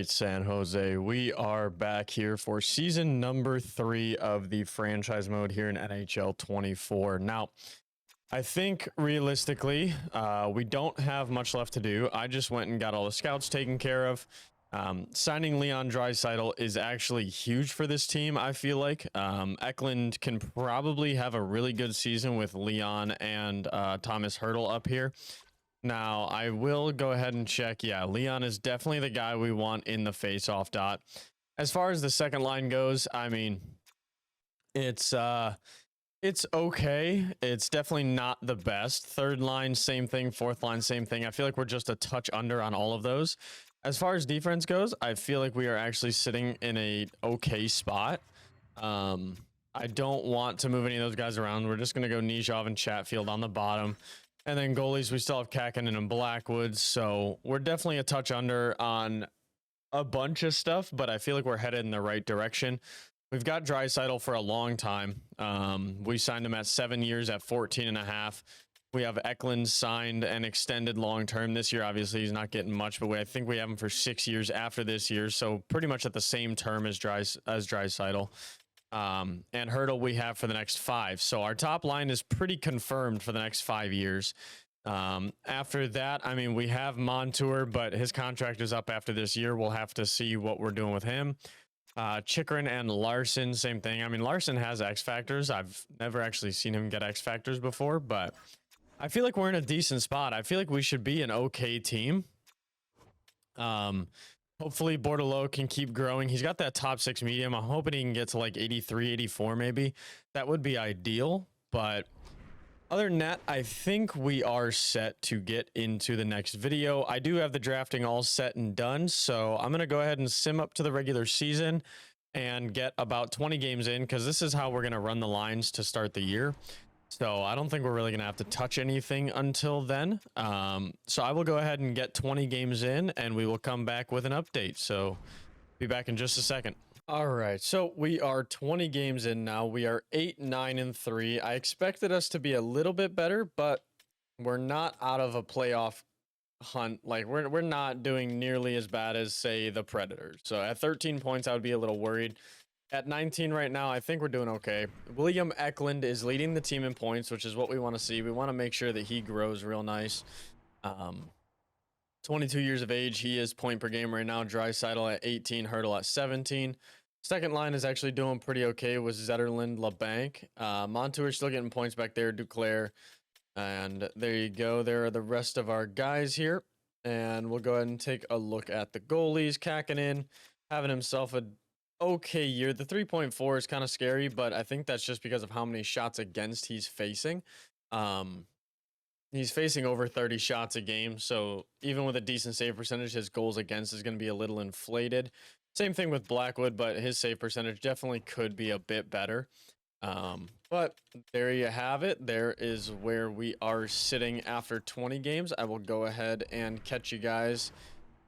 San Jose. We are back here for season number 3 of the franchise mode here in NHL 24. Now, I think realistically, we don't have much left to do. I just went and got all the scouts taken care of. Signing Leon Draisaitl is actually huge for this team, I feel like. Eklund can probably have a really good season with Leon and Thomas Hertl up here. Now, I will go ahead and check. Yeah, Leon is definitely the guy we want in the face-off dot. As far as the second line goes, I mean, it's okay. It's definitely not the best. Third line, same thing. Fourth line, same thing. I feel like we're just a touch under on all of those. As far as defense goes, I feel like we are actually sitting in a okay spot. I don't want to move any of those guys around. We're just going to go Nijov and Chatfield on the bottom. And then goalies, we still have Kakinen and Blackwood. So we're definitely a touch under on a bunch of stuff, but I feel like we're headed in the right direction. We've got Draisaitl for a long time. We signed him at 7 years at 14.5. We have Eklund signed and extended long-term this year. Obviously, he's not getting much, but I think we have him for 6 years after this year. So pretty much at the same term as Draisaitl. And Hertl we have for the next 5. So our top line is pretty confirmed for the next 5 years. After that, I mean, we have Montour, but his contract is up after this year. We'll have to see what we're doing with him. Chikrin and Larson, same thing. I mean, Larson has X Factors. I've never actually seen him get X Factors before, but I feel like we're in a decent spot. I feel like we should be an okay team. Hopefully Bordelot can keep growing. He's got that top 6 medium. I'm hoping he can get to like 83, 84 maybe. That would be ideal. But other than that, I think we are set to get into the next video. I do have the drafting all set and done. So I'm going to go ahead and sim up to the regular season and get about 20 games in, because this is how we're going to run the lines to start the year. So I don't think we're really going to have to touch anything until then. So I will go ahead and get 20 games in, and we will come back with an update. So be back in just a second. All right, so we are 20 games in now. We are 8, 9, and 3. I expected us to be a little bit better, but we're not out of a playoff hunt. Like we're not doing nearly as bad as, say, the Predators. So at 13 points, I would be a little worried. At 19 right now, I think we're doing okay. William Eklund is leading the team in points, which is what we want to see. We want to make sure that he grows real nice. 22 years of age, he is point per game right now. Draisaitl at 18, Hertl at 17. Second line is actually doing pretty okay with Zetterlund, LeBanc. Montour still getting points back there, Duclair. And there you go. There are the rest of our guys here. And we'll go ahead and take a look at the goalies. Kakinen having himself a okay year. The 3.4 is kind of scary, but I think that's just because of how many shots against he's facing. He's facing over 30 shots a game, so even with a decent save percentage, his goals against is going to be a little inflated. Same thing with Blackwood, but his save percentage definitely could be a bit better. But there you have it. There is where we are sitting after 20 games. I will go ahead and catch you guys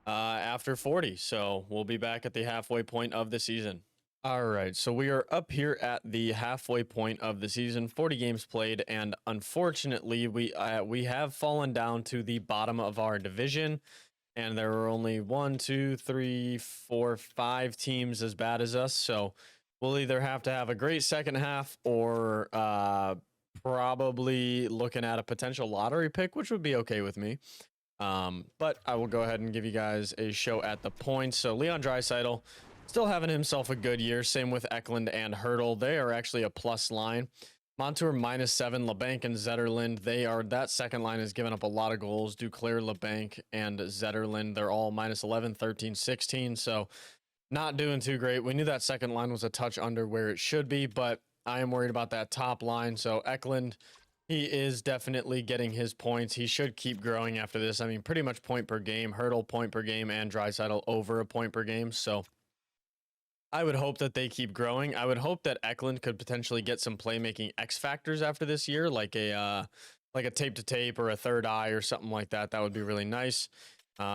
after 40. So we'll be back at the halfway point of the season. All right, so we are up here at the halfway point of the season, 40 games played, and unfortunately we have fallen down to the bottom of our division, and there are only 1, 2, 3, 4, 5 teams as bad as us. So we'll either have to have a great second half or probably looking at a potential lottery pick, which would be okay with me. But I will go ahead and give you guys a show at the points. So Leon Draisaitl still having himself a good year. Same with Eklund and Hertl. They are actually a plus line. Montour -7, LeBanc and Zetterlund. That second line has given up a lot of goals. Duclair, LeBanc, and Zetterlund. They're all -11, 13, 16. So not doing too great. We knew that second line was a touch under where it should be, but I am worried about that top line. So Eklund, he is definitely getting his points. He should keep growing after this. I mean, pretty much point per game. Hertl point per game, and Draisaitl over a point per game. So I would hope that they keep growing. I would hope that Eklund could potentially get some playmaking X factors after this year, like a tape to tape or a third eye or something like that. That would be really nice.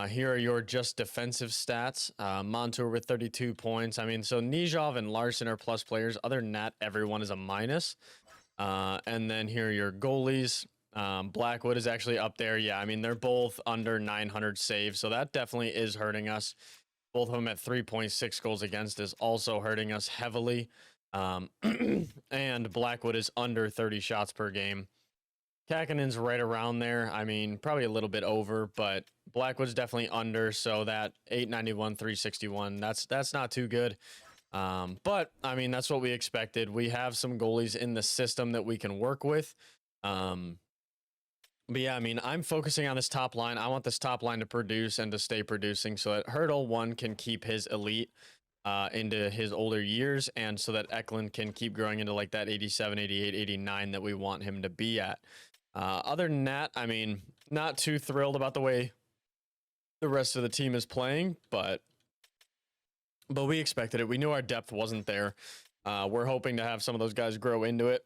Here are your just defensive stats. Montour with 32 points. I mean, so Nijov and Larson are plus players. Other than that, everyone is a minus. And then here are your goalies. Blackwood is actually up there. Yeah, I mean, they're both under 900 saves, so that definitely is hurting us. both of them at 3.6 goals against, is also hurting us heavily. And Blackwood is under 30 shots per game. Kakinen's right around there. I mean, probably a little bit over, but Blackwood's definitely under. So that 891, 361, that's not too good. But I mean, that's what we expected. We have some goalies in the system that we can work with. But yeah, I mean, I'm focusing on this top line. I want this top line to produce and to stay producing so that Hurdle, one, can keep his elite into his older years, and so that Eklund can keep growing into like that 87, 88, 89 that we want him to be at. Other than that, I mean, not too thrilled about the way the rest of the team is playing, but we expected it. We knew our depth wasn't there. We're hoping to have some of those guys grow into it.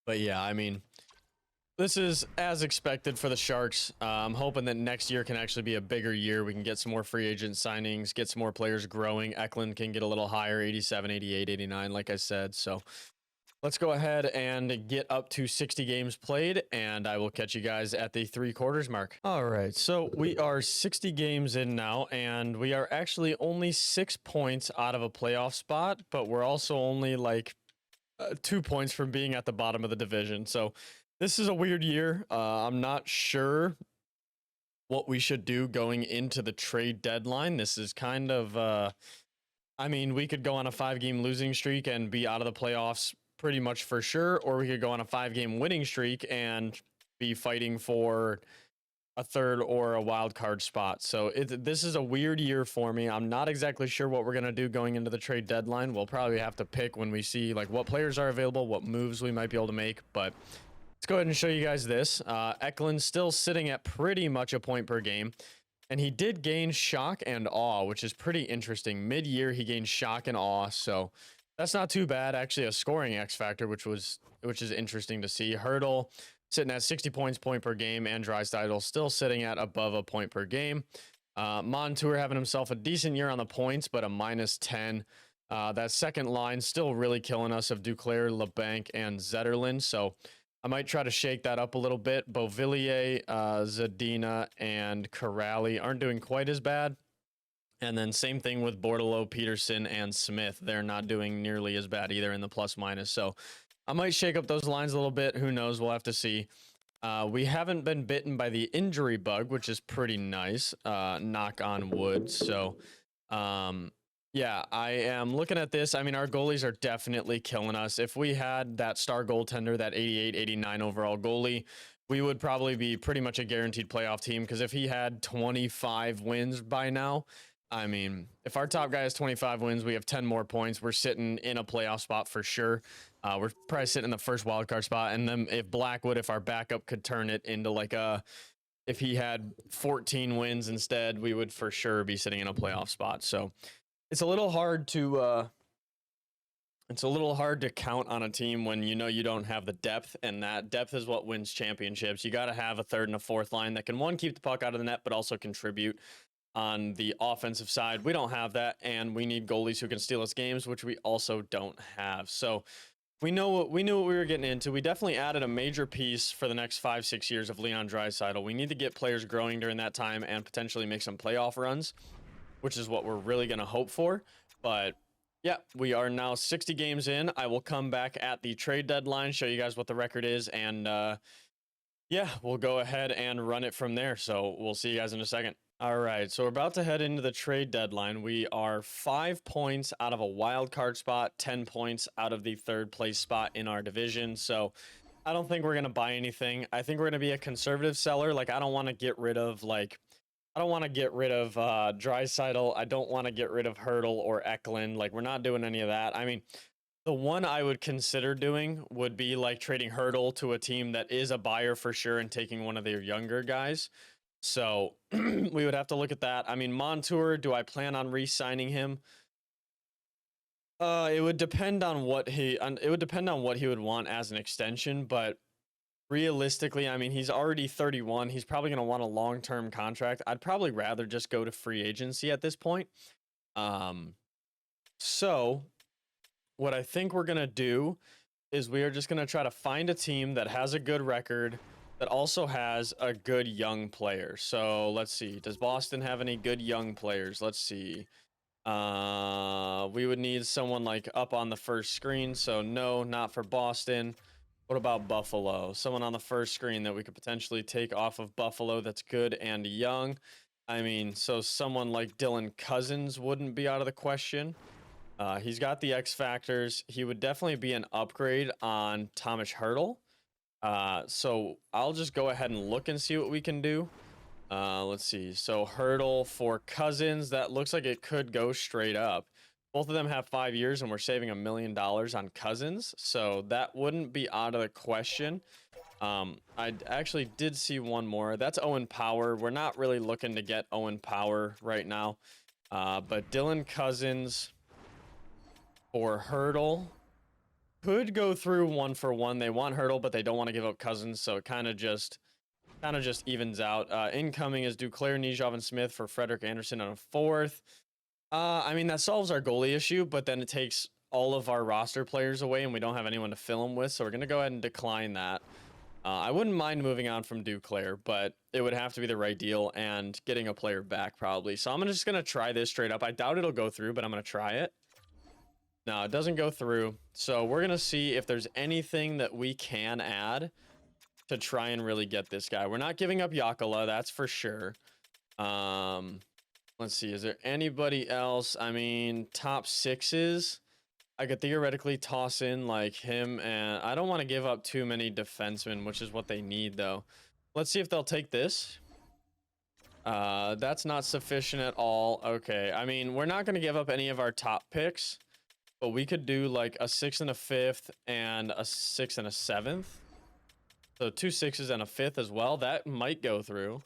But yeah, I mean, this is as expected for the Sharks. I'm hoping that next year can actually be a bigger year. We can get some more free agent signings, get some more players growing. Eklund can get a little higher, 87, 88, 89, like I said. So let's go ahead and get up to 60 games played, and I will catch you guys at the 3/4 mark. All right, so we are 60 games in now, and we are actually only 6 points out of a playoff spot, but we're also only like 2 points from being at the bottom of the division. So this is a weird year. I'm not sure what we should do going into the trade deadline. This is kind of, I mean, we could go on a 5-game losing streak and be out of the playoffs pretty much for sure, or we could go on a 5-game winning streak and be fighting for a third or a wild card spot. So this is a weird year for me. I'm not exactly sure what we're going to do going into the trade deadline. We'll probably have to pick when we see like what players are available, what moves we might be able to make, but let's go ahead and show you guys this. Eklund's still sitting at pretty much a point per game, and he did gain shock and awe, which is pretty interesting. Mid-year, he gained shock and awe, so that's not too bad. Actually, a scoring X factor, which is interesting to see. Hurdle sitting at 60 points point per game, and Draisaitl still sitting at above a point per game. Montour having himself a decent year on the points, but a -10. That second line still really killing us of Duclair, LeBanc, and Zetterlund, so I might try to shake that up a little bit. Beauvillier, Zadina, and Corrali aren't doing quite as bad. And then same thing with Bordelot, Peterson, and Smith. They're not doing nearly as bad either in the plus-minus. So I might shake up those lines a little bit. Who knows? We'll have to see. We haven't been bitten by the injury bug, which is pretty nice. Knock on wood. So, yeah, I am looking at this. I mean, our goalies are definitely killing us. If we had that star goaltender, that 88, 89 overall goalie, we would probably be pretty much a guaranteed playoff team, because if he had 25 wins by now, I mean, if our top guy has 25 wins, we have 10 more points. We're sitting in a playoff spot for sure. We're probably sitting in the first wildcard spot. And then if Blackwood, if our backup could turn it into like if he had 14 wins instead, we would for sure be sitting in a playoff spot. So it's a little hard to count on a team when you know you don't have the depth, and that depth is what wins championships. You got to have a third and a fourth line that can, one, keep the puck out of the net, but also contribute on the offensive side. We don't have that, and we need goalies who can steal us games, which we also don't have. So we knew what we were getting into. We definitely added a major piece for the next 5-6 years of Leon Draisaitl. We need to get players growing during that time and potentially make some playoff runs, which is what we're really going to hope for. But yeah, we are now 60 games in. I will come back at the trade deadline, show you guys what the record is, and yeah, we'll go ahead and run it from there. So we'll see you guys in a second. All right, so we're about to head into the trade deadline. We are 5 points out of a wild card spot, 10 points out of the third place spot in our division. So I don't think we're going to buy anything. I think we're going to be a conservative seller. Like, I don't want to get rid of Draisaitl. I don't want to get rid of Hurdle or Eklund. Like, we're not doing any of that. I mean, the one I would consider doing would be like trading Hurdle to a team that is a buyer for sure and taking one of their younger guys. So we would have to look at that. I mean, Montour, do I plan on re-signing him? It would depend on what he would want as an extension, but realistically, I mean, he's already 31. He's probably going to want a long-term contract. I'd probably rather just go to free agency at this point. So what I think we're going to do is we are just going to try to find a team that has a good record, that also has a good young player. So let's see. Does Boston have any good young players? Let's see. We would need someone like up on the first screen. So no, not for Boston. What about Buffalo? Someone on the first screen that we could potentially take off of Buffalo that's good and young. I mean, so someone like Dylan Cousins wouldn't be out of the question. He's got the X factors. He would definitely be an upgrade on Thomas Hurdle. So I'll just go ahead and look and see what we can do. Let's see. So Hurdle for Cousins, that looks like it could go straight up. Both of them have 5 years, and we're saving $1 million on Cousins, so that wouldn't be out of the question. I actually did see one more. That's Owen Power. We're not really looking to get Owen Power right now, but Dylan Cousins for Hurdle could go through 1-for-1. They want Hurdle, but they don't want to give up Cousins, so it kind of just evens out. Incoming is Duclair, Nijov, and Smith for Frederick Anderson on a 4th. I mean, that solves our goalie issue, but then it takes all of our roster players away, and we don't have anyone to fill them with, so we're going to go ahead and decline that. I wouldn't mind moving on from Duclair, but it would have to be the right deal and getting a player back probably. So I'm just going to try this straight up. I doubt it'll go through, but I'm going to try it. No, it doesn't go through. So we're going to see if there's anything that we can add to try and really get this guy. We're not giving up Yakala, that's for sure. Let's see, is there anybody else? I mean, top 6s. I could theoretically toss in like him, and I don't want to give up too many defensemen, which is what they need though. Let's see if they'll take this. That's not sufficient at all. Okay, I mean, we're not going to give up any of our top picks, but we could do like a 6 and a 5th and a 6 and a 7th. So 2 6s and a 5th as well. That might go through.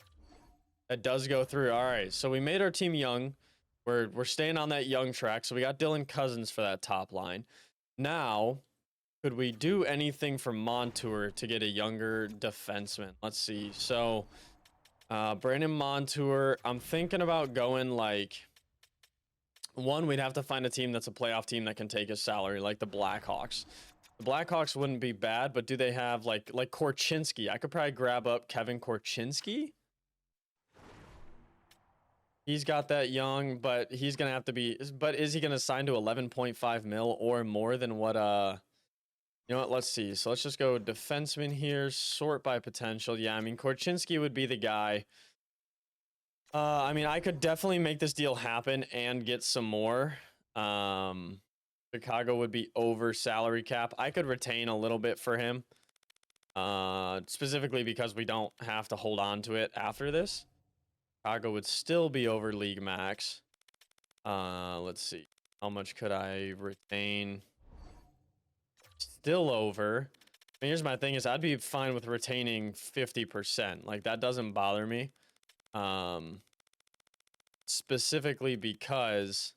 That does go through. All right, so we made our team young. We're staying on that young track. So we got Dylan Cousins for that top line. Now, could we do anything for Montour to get a younger defenseman? Let's see. So Brandon Montour, I'm thinking about going like one, we'd have to find a team that's a playoff team that can take his salary, like the Blackhawks. The Blackhawks wouldn't be bad, but do they have like Korchinski? I could probably grab up Kevin Korchinski. He's got that young, but he's going to have to be, but is he going to sign to 11.5 mil or more than what, you know what, let's see. So let's just go defenseman here, sort by potential. Yeah, I mean, Korchinski would be the guy. I mean, I could definitely make this deal happen and get some more. Chicago would be over salary cap. I could retain a little bit for him, specifically because we don't have to hold on to it after this. Chicago would still be over league max. Let's see. How much could I retain? Still over. I mean, here's my thing is I'd be fine with retaining 50%. Like, that doesn't bother me. Specifically because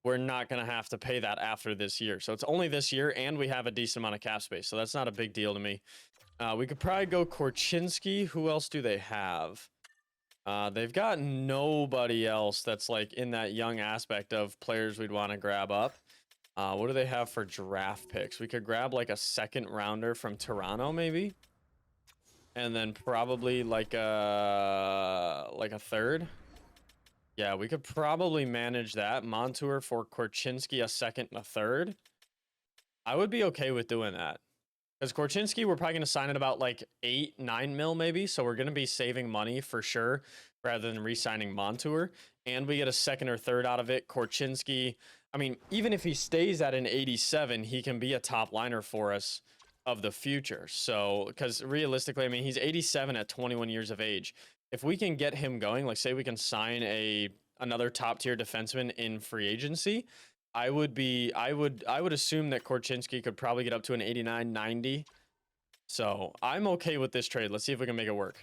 we're not going to have to pay that after this year. So it's only this year, and we have a decent amount of cap space. So that's not a big deal to me. We could probably go Korchinski. Who else do they have? They've got nobody else that's like in that young aspect of players we'd want to grab up. What do they have for draft picks? We could grab like a 2nd rounder from Toronto, maybe. And then probably like a 3rd. Yeah, we could probably manage that. Montour for Korchinski, a 2nd and a 3rd. I would be okay with doing that. Because Korchinski, we're probably going to sign at about like 8-9 mil maybe. So we're going to be saving money for sure rather than re-signing Montour. And we get a 2nd or 3rd out of it. Korchinski, I mean, even if he stays at an 87, he can be a top liner for us of the future. So, because realistically, I mean, he's 87 at 21 years of age. If we can get him going, like say we can sign another top tier defenseman in free agency, I would assume that Korchinski could probably get up to an 89, 90. So I'm okay with this trade. Let's see if we can make it work.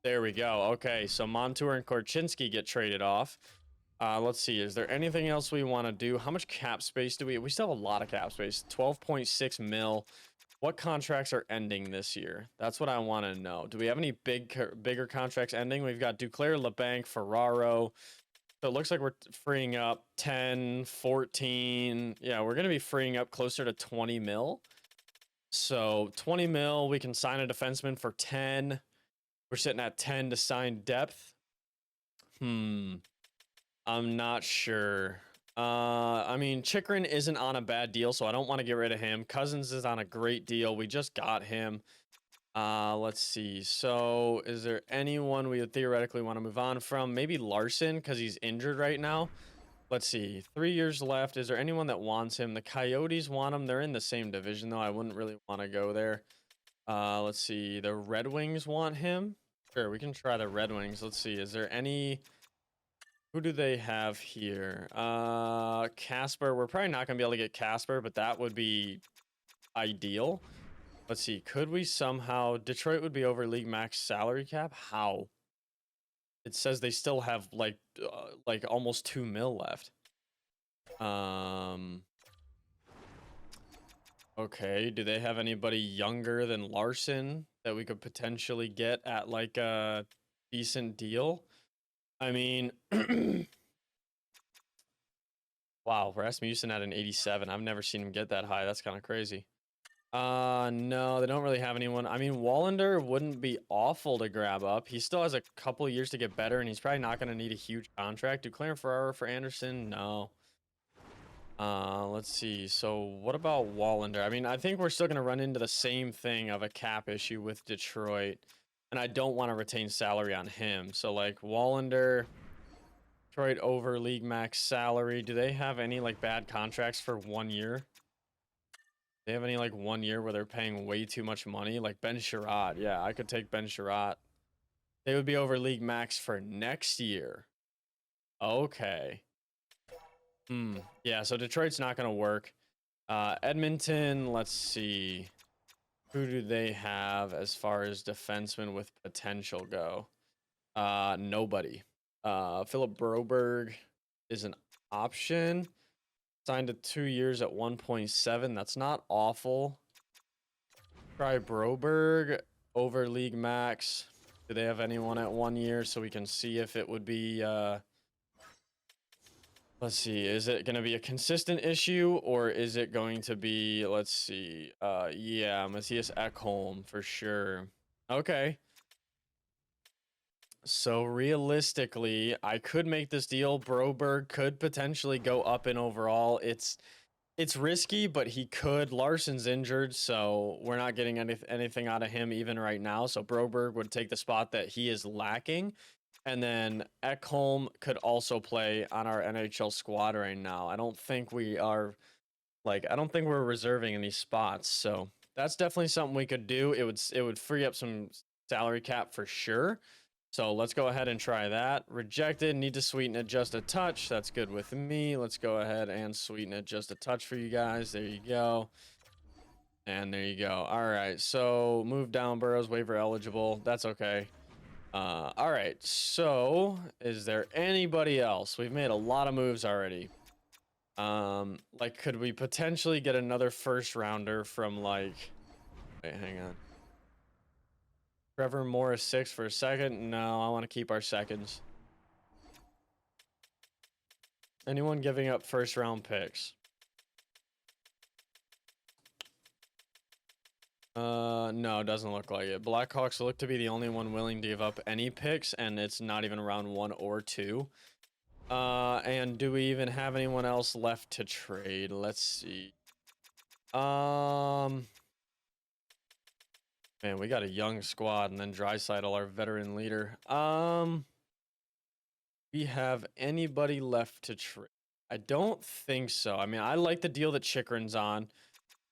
There we go. Okay, so Montour and Korchinski get traded off. Let's see. Is there anything else we want to do? How much cap space do we? We still have a lot of cap space. 12.6 mil. What contracts are ending this year? That's what I want to know. Do we have any bigger contracts ending? We've got Duclair, LeBanc, Ferraro. So it looks like we're freeing up 10, 14. Yeah, we're going to be freeing up closer to 20 mil. So 20 mil, we can sign a defenseman for 10. We're sitting at 10 to sign depth. I'm not sure. I mean, Chikrin isn't on a bad deal, so I don't want to get rid of him. Cousins is on a great deal. We just got him. Let's see. So is there anyone we would theoretically want to move on from? Maybe Larson, because he's injured right now. Let's see. 3 years left. Is there anyone that wants him? The Coyotes want him. They're in the same division, though. I wouldn't really want to go there. Let's see. The Red Wings want him. Sure, we can try the Red Wings. Let's see. Is there any... Who do they have here? Casper. We're probably not going to be able to get Casper, but that would be ideal. Let's see. Could we somehow... Detroit would be over league max salary cap? How? It says they still have, like almost 2 mil left. Okay. Do they have anybody younger than Larson that we could potentially get at, like, a decent deal? I mean... Wow, Rasmussen at an 87. I've never seen him get that high. That's kind of crazy. No, they don't really have anyone. I mean, Wallander wouldn't be awful to grab up. He still has a couple years to get better, and he's probably not going to need a huge contract. Do Clarence Ferraro for Anderson? No. Let's see. So what about Wallander? I mean, I think we're still going to run into the same thing of a cap issue with Detroit, and I don't want to retain salary on him. So, like, Wallander... Detroit over league max salary. Do they have any, like, bad contracts for 1 year? Do they have any, like, 1 year where they're paying way too much money? Like Ben Sherratt. Yeah, I could take Ben Sherratt. They would be over league max for next year. Okay. Yeah, so Detroit's not going to work. Edmonton, let's see. Who do they have as far as defensemen with potential go? Nobody. Philip Broberg is an option. Signed to 2 years at 1.7. That's not awful. Try Broberg over league max. Do they have anyone at 1 year so we can see if it would be... Let's see. Is it going to be a consistent issue, or is it going to be... Let's see. Yeah, Matthias Ekholm for sure. Okay. So realistically, I could make this deal. Broberg could potentially go up in overall. It's risky, but he could. Larson's injured, so we're not getting anything out of him even right now. So Broberg would take the spot that he is lacking. And then Ekholm could also play on our NHL squad right now. I don't think we are, like, I don't think we're reserving any spots. So that's definitely something we could do. It would free up some salary cap for sure. So let's go ahead and try that. Rejected. Need to sweeten it just a touch. That's good with me. Let's go ahead and sweeten it just a touch for you guys. There you go. And there you go. All right. So move down, Burrows, waiver eligible. That's okay. All right. So is there anybody else? We've made a lot of moves already. Like, could we potentially get another first rounder from, like... Wait, hang on. Trevor Morris 6 for a second? No, I want to keep our seconds. Anyone giving up first round picks? No, it doesn't look like it. Blackhawks look to be the only one willing to give up any picks, and it's not even round 1 or 2. And do we even have anyone else left to trade? Let's see. Man, we got a young squad, and then Draisaitl, our veteran leader. We have anybody left to trade? I don't think so. I mean, I like the deal that Chikrin's on.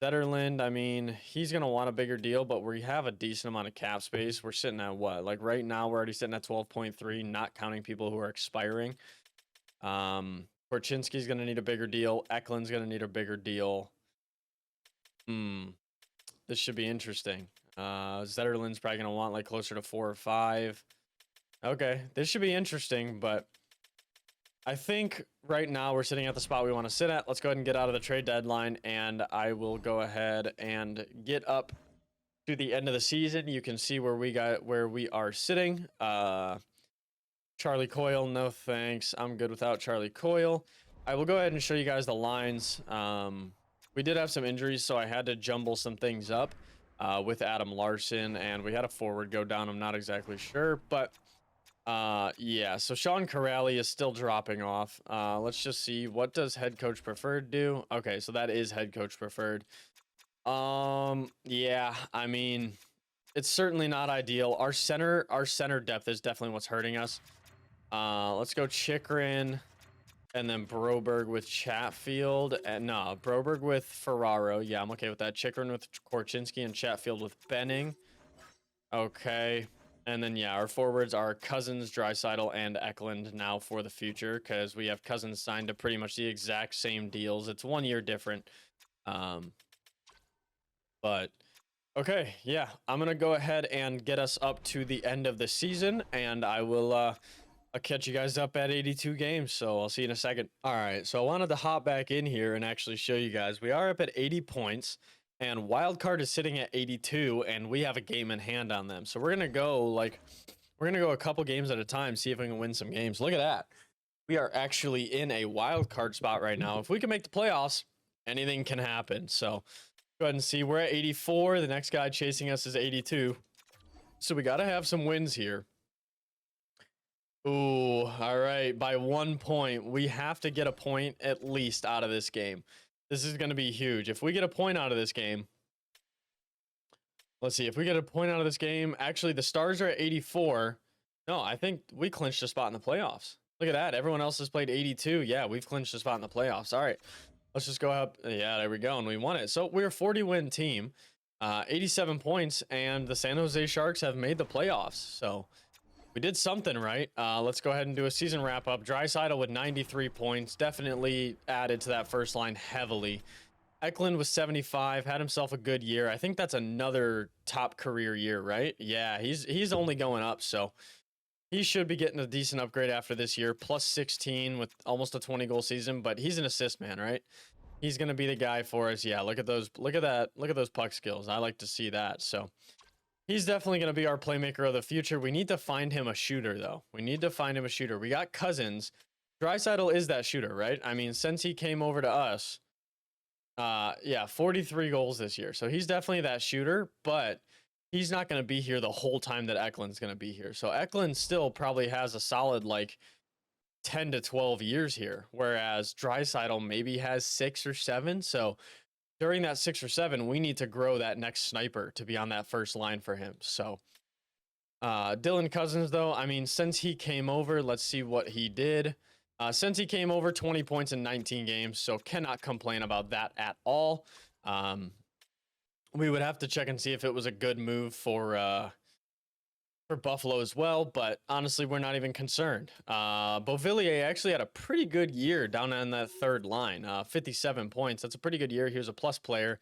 Zetterlund, I mean, he's going to want a bigger deal, but we have a decent amount of cap space. We're sitting at what? Like, right now, we're already sitting at 12.3, not counting people who are expiring. Korchinski's going to need a bigger deal. Eklund's going to need a bigger deal. This should be interesting. Zetterlund's probably going to want, like, closer to 4 or 5. Okay, this should be interesting, but I think right now we're sitting at the spot we want to sit at. Let's go ahead and get out of the trade deadline, and I will go ahead and get up to the end of the season. You can see where we are sitting. Charlie Coyle, no thanks. I'm good without Charlie Coyle. I will go ahead and show you guys the lines. we did have some injuries, so I had to jumble some things up with Adam Larson, and we had a forward go down. I'm not exactly sure, but yeah. So Sean Corrali is still dropping off. Let's just see, what does head coach preferred do? Okay, so that is head coach preferred. Yeah, I mean, it's certainly not ideal. Our center depth is definitely what's hurting us. Let's go Chikrin. And then Broberg with Chatfield. And no, Broberg with Ferraro. Yeah, I'm okay with that. Chikrin with Korchinski and Chatfield with Benning. Okay. And then, yeah, our forwards are Cousins, Draisaitl, and Eklund now for the future, because we have Cousins signed to pretty much the exact same deals. It's 1 year different. But, okay, yeah, I'm going to go ahead and get us up to the end of the season, and I will... I'll catch you guys up at 82 games, so I'll see you in a second. All right, so I wanted to hop back in here and actually show you guys. We are up at 80 points, and Wildcard is sitting at 82, and we have a game in hand on them. So we're gonna go a couple games at a time, see if we can win some games. Look at that. We are actually in a wildcard spot right now. If we can make the playoffs, anything can happen. So go ahead and see. We're at 84. The next guy chasing us is 82. So we got to have some wins here. Ooh, all right. By 1 point, we have to get a point at least out of this game. This is going to be huge. If we get a point out of this game, let's see. If we get a point out of this game, actually, the Stars are at 84. No, I think we clinched a spot in the playoffs. Look at that. Everyone else has played 82. Yeah, we've clinched a spot in the playoffs. All right. Let's just go up. Yeah, there we go. And we won it. So we're a 40-win team, 87 points, and the San Jose Sharks have made the playoffs. So... we did something right. Let's go ahead and do a season wrap-up. Draisaitl with 93 points. Definitely added to that first line heavily. Eklund with 75. Had himself a good year. I think that's another top career year, right? Yeah, he's only going up, so he should be getting a decent upgrade after this year. Plus 16 with almost a 20-goal season, but he's an assist man, right? He's going to be the guy for us. Yeah, look at those. Look at that. Look at those puck skills. I like to see that, so... he's definitely going to be our playmaker of the future. We need to find him a shooter, though. We need to find him a shooter. We got Cousins. Draisaitl is that shooter, right? I mean, since he came over to us, yeah, 43 goals this year. So he's definitely that shooter, but he's not going to be here the whole time that Eklund's going to be here. So Eklund still probably has a solid, like, 10 to 12 years here, whereas Draisaitl maybe has 6 or 7. So... during that 6 or 7, we need to grow that next sniper to be on that first line for him. So, Dylan Cousins, though, I mean, since he came over, let's see what he did. Since he came over, 20 points in 19 games, so cannot complain about that at all. We would have to check and see if it was a good move for Buffalo as well, but honestly, we're not even concerned. Beauvillier actually had a pretty good year down on that third line, 57 points. That's a pretty good year. He was a plus player.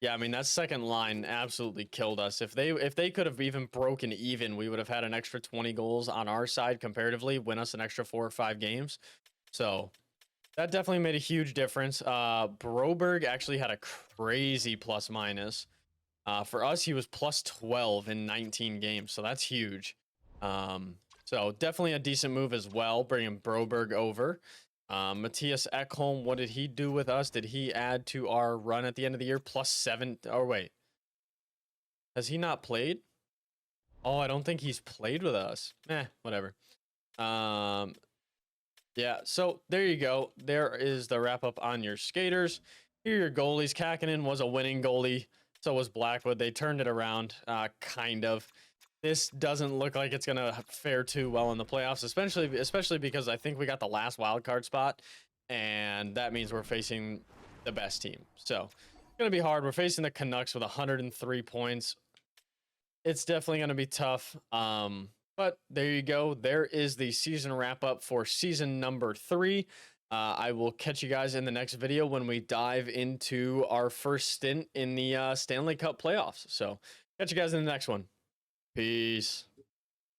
Yeah, I mean, that second line absolutely killed us. If they could have even broken even, we would have had an extra 20 goals on our side comparatively, win us an extra 4 or 5 games. So that definitely made a huge difference. Broberg actually had a crazy plus minus. For us, he was plus 12 in 19 games, so that's huge. So definitely a decent move as well, bringing Broberg over. Matthias Ekholm, what did he do with us? Did he add to our run at the end of the year? Plus 7. Oh, wait. Has he not played? Oh, I don't think he's played with us. Whatever. Yeah, so there you go. There is the wrap-up on your skaters. Here are your goalies. Kakinen was a winning goalie. So was Blackwood. They turned it around, kind of. This doesn't look like it's going to fare too well in the playoffs, especially because I think we got the last wild card spot, and that means we're facing the best team. So it's going to be hard. We're facing the Canucks with 103 points. It's definitely going to be tough. But there you go. There is the season wrap-up for season number 3. I will catch you guys in the next video when we dive into our first stint in the Stanley Cup playoffs. So catch you guys in the next one. Peace.